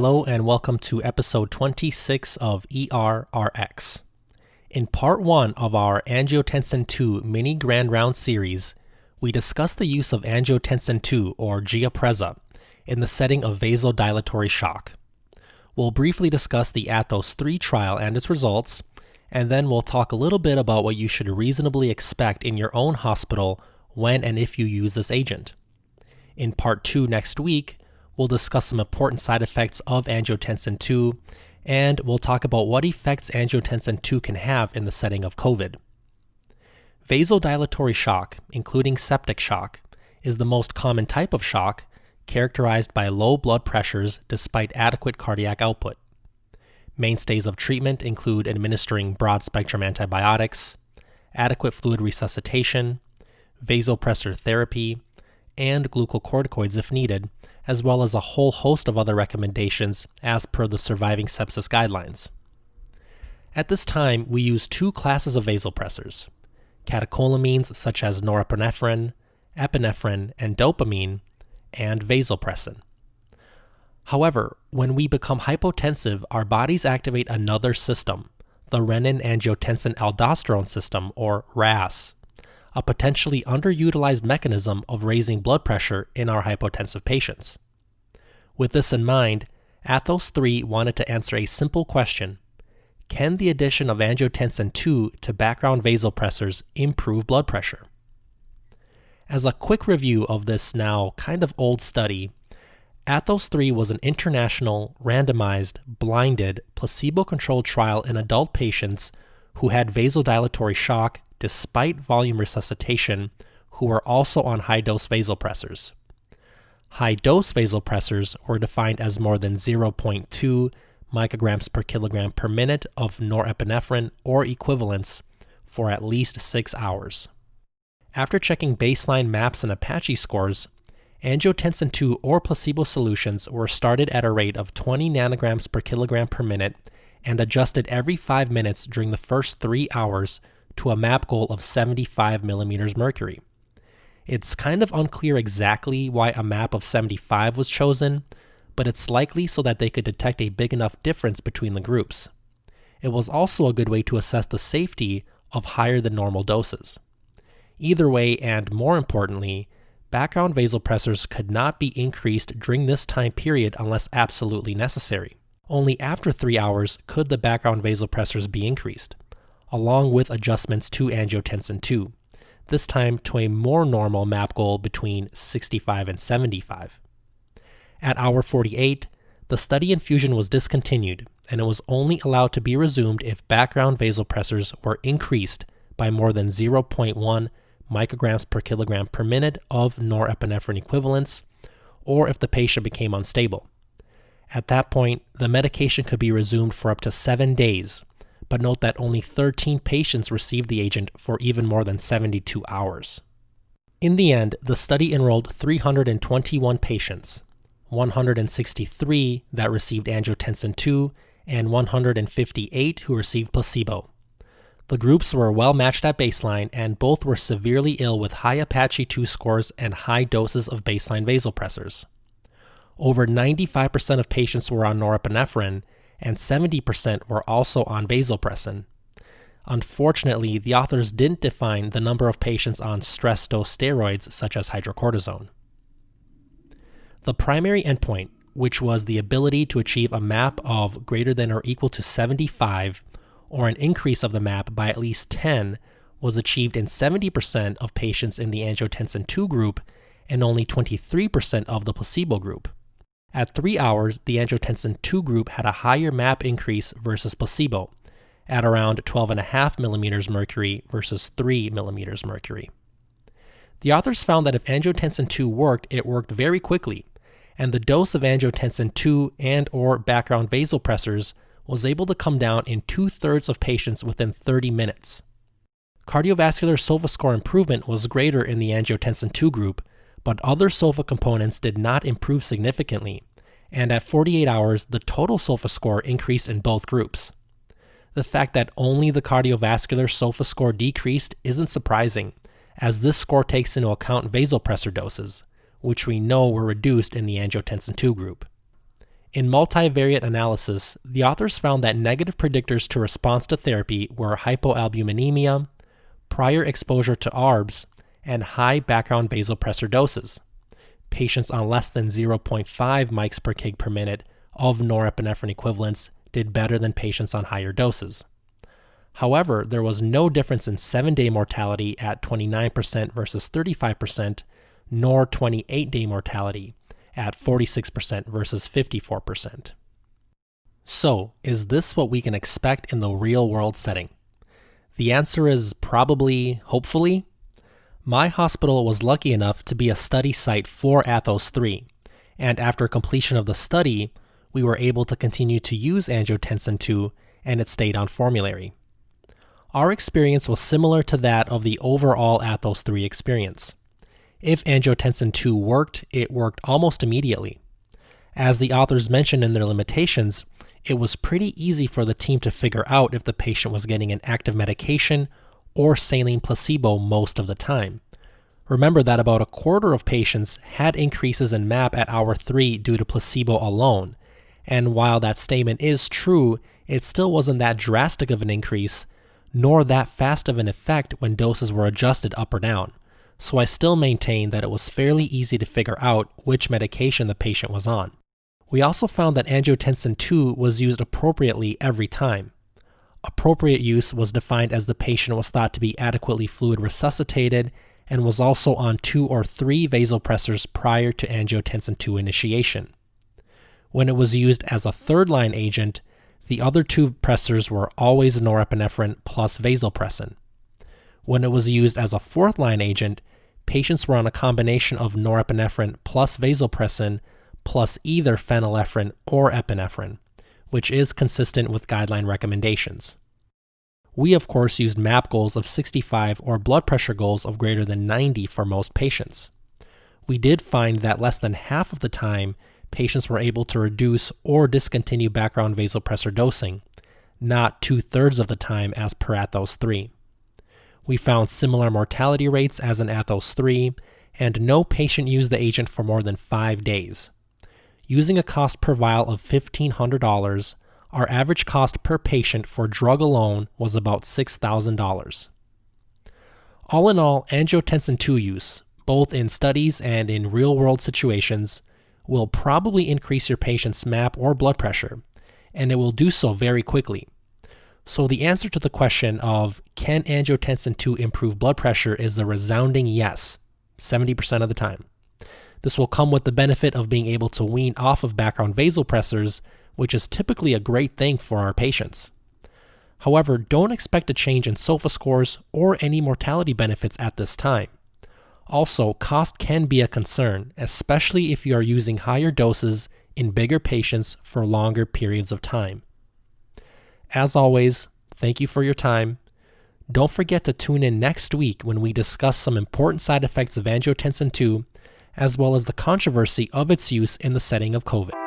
Hello and welcome to episode 26 of ERRX. In part 1 of our Angiotensin II mini Grand Round series, we discussed the use of Angiotensin II, or Giapreza, in the setting of vasodilatory shock. We'll briefly discuss the ATHOS-3 trial and its results, and then we'll talk a little bit about what you should reasonably expect in your own hospital when and if you use this agent. In part 2 next week, we'll discuss some important side effects of Angiotensin II, and we'll talk about what effects Angiotensin II can have in the setting of COVID. Vasodilatory shock, including septic shock, is the most common type of shock, characterized by low blood pressures despite adequate cardiac output. Mainstays of treatment include administering broad-spectrum antibiotics, adequate fluid resuscitation, vasopressor therapy, and glucocorticoids if needed, as well as a whole host of other recommendations as per the surviving sepsis guidelines. At this time, we use two classes of vasopressors: catecholamines such as norepinephrine, epinephrine, and dopamine, and vasopressin. However, when we become hypotensive, our bodies activate another system, the renin-angiotensin-aldosterone system, or RAS, a potentially underutilized mechanism of raising blood pressure in our hypotensive patients. With this in mind, ATHOS-3 wanted to answer a simple question: can the addition of angiotensin II to background vasopressors improve blood pressure? As a quick review of this now kind of old study, ATHOS-3 was an international, randomized, blinded, placebo-controlled trial in adult patients who had vasodilatory shock despite volume resuscitation, who were also on high-dose vasopressors. High-dose vasopressors were defined as more than 0.2 micrograms per kilogram per minute of norepinephrine or equivalents for at least 6 hours. After checking baseline MAPS and Apache scores, angiotensin II or placebo solutions were started at a rate of 20 nanograms per kilogram per minute and adjusted every 5 minutes during the first 3 hours to a MAP goal of 75 millimeters mercury. It's kind of unclear exactly why a MAP of 75 was chosen, but it's likely so that they could detect a big enough difference between the groups. It was also a good way to assess the safety of higher than normal doses. Either way, and more importantly, background vasopressors could not be increased during this time period unless absolutely necessary. Only after 3 hours could the background vasopressors be increased, along with adjustments to angiotensin II, this time to a more normal MAP goal between 65 and 75. At hour 48, the study infusion was discontinued, and it was only allowed to be resumed if background vasopressors were increased by more than 0.1 micrograms per kilogram per minute of norepinephrine equivalents, or if the patient became unstable. At that point, the medication could be resumed for up to 7 days, but note that only 13 patients received the agent for even more than 72 hours. In the end, the study enrolled 321 patients, 163 that received angiotensin II, and 158 who received placebo. The groups were well matched at baseline, and both were severely ill with high Apache 2 scores and high doses of baseline vasopressors. Over 95% of patients were on norepinephrine, and 70% were also on vasopressin. Unfortunately, the authors didn't define the number of patients on stress dose steroids such as hydrocortisone. The primary endpoint, which was the ability to achieve a MAP of greater than or equal to 75, or an increase of the MAP by at least 10, was achieved in 70% of patients in the angiotensin II group and only 23% of the placebo group. At 3 hours, the angiotensin II group had a higher MAP increase versus placebo, at around 12.5 millimeters mercury versus 3 millimeters mercury. The authors found that if angiotensin II worked, it worked very quickly, and the dose of angiotensin II and or background vasopressors was able to come down in 2/3 of patients within 30 minutes. Cardiovascular SOFA score improvement was greater in the angiotensin II group, but other SOFA components did not improve significantly, and at 48 hours, the total SOFA score increased in both groups. The fact that only the cardiovascular SOFA score decreased isn't surprising, as this score takes into account vasopressor doses, which we know were reduced in the angiotensin II group. In multivariate analysis, the authors found that negative predictors to response to therapy were hypoalbuminemia, prior exposure to ARBs, and high background vasopressor doses. Patients on less than 0.5 mics per kg per minute of norepinephrine equivalents did better than patients on higher doses. However, there was no difference in 7-day mortality at 29% versus 35%, nor 28-day mortality at 46% versus 54%. So, is this what we can expect in the real-world setting? The answer is probably, hopefully. My hospital was lucky enough to be a study site for ATHOS-3, and after completion of the study, we were able to continue to use Angiotensin II, and it stayed on formulary. Our experience was similar to that of the overall ATHOS-3 experience. If Angiotensin II worked, it worked almost immediately. As the authors mentioned in their limitations, it was pretty easy for the team to figure out if the patient was getting an active medication or saline placebo most of the time. Remember that about a quarter of patients had increases in MAP at hour 3 due to placebo alone, and while that statement is true, it still wasn't that drastic of an increase, nor that fast of an effect when doses were adjusted up or down, so I still maintain that it was fairly easy to figure out which medication the patient was on. We also found that Angiotensin II was used appropriately every time. Appropriate use was defined as the patient was thought to be adequately fluid resuscitated and was also on 2 or 3 vasopressors prior to Angiotensin II initiation. When it was used as a third-line agent, the other 2 pressors were always norepinephrine plus vasopressin. When it was used as a fourth-line agent, patients were on a combination of norepinephrine plus vasopressin plus either phenylephrine or epinephrine, which is consistent with guideline recommendations. We, of course, used MAP goals of 65 or blood pressure goals of greater than 90 for most patients. We did find that less than half of the time, patients were able to reduce or discontinue background vasopressor dosing, not 2/3 of the time as per ATHOS-3. We found similar mortality rates as in ATHOS-3, and no patient used the agent for more than 5 days. Using a cost per vial of $1,500, our average cost per patient for drug alone was about $6,000. All in all, Angiotensin II use, both in studies and in real-world situations, will probably increase your patient's MAP or blood pressure, and it will do so very quickly. So the answer to the question of can Angiotensin II improve blood pressure is a resounding yes, 70% of the time. This will come with the benefit of being able to wean off of background vasopressors, which is typically a great thing for our patients. However, don't expect a change in SOFA scores or any mortality benefits at this time. Also, cost can be a concern, especially if you are using higher doses in bigger patients for longer periods of time. As always, thank you for your time. Don't forget to tune in next week when we discuss some important side effects of Angiotensin II, as well as the controversy of its use in the setting of COVID.